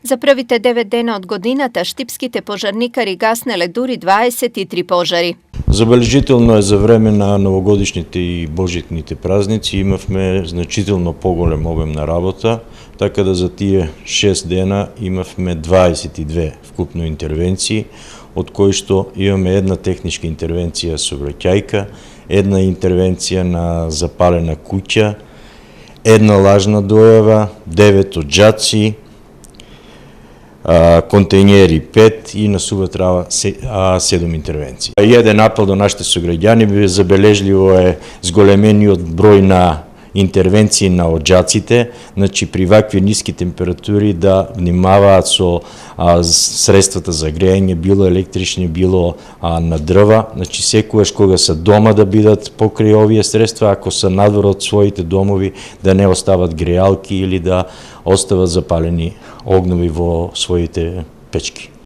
За првите 9 дена од годината штипските пожарникари гаснеле дури 23 пожари. Забележително е за време на новогодишните и божитните празници имавме значително поголем обем на работа, така да за тие 6 дена имавме 22 вкупно интервенции, од кои што имаме една техничка интервенција сообраќајка, една интервенција на запалена куќа, една лажна дојава, 9 оджаци, контејнери 5 и на сува трава 7 интервенции. Еден апел до нашите сограѓани, забележливо е зголемениот број на интервенции на оджаците, значи при вакви ниски температури да внимаваат со средствата за грејање, било електрични, било на дрва, значи секогаш кога се дома да бидат покрај овие средства, ако се надвор од своите домови да не остават грејалки или да остават запалени огнови во своите печки.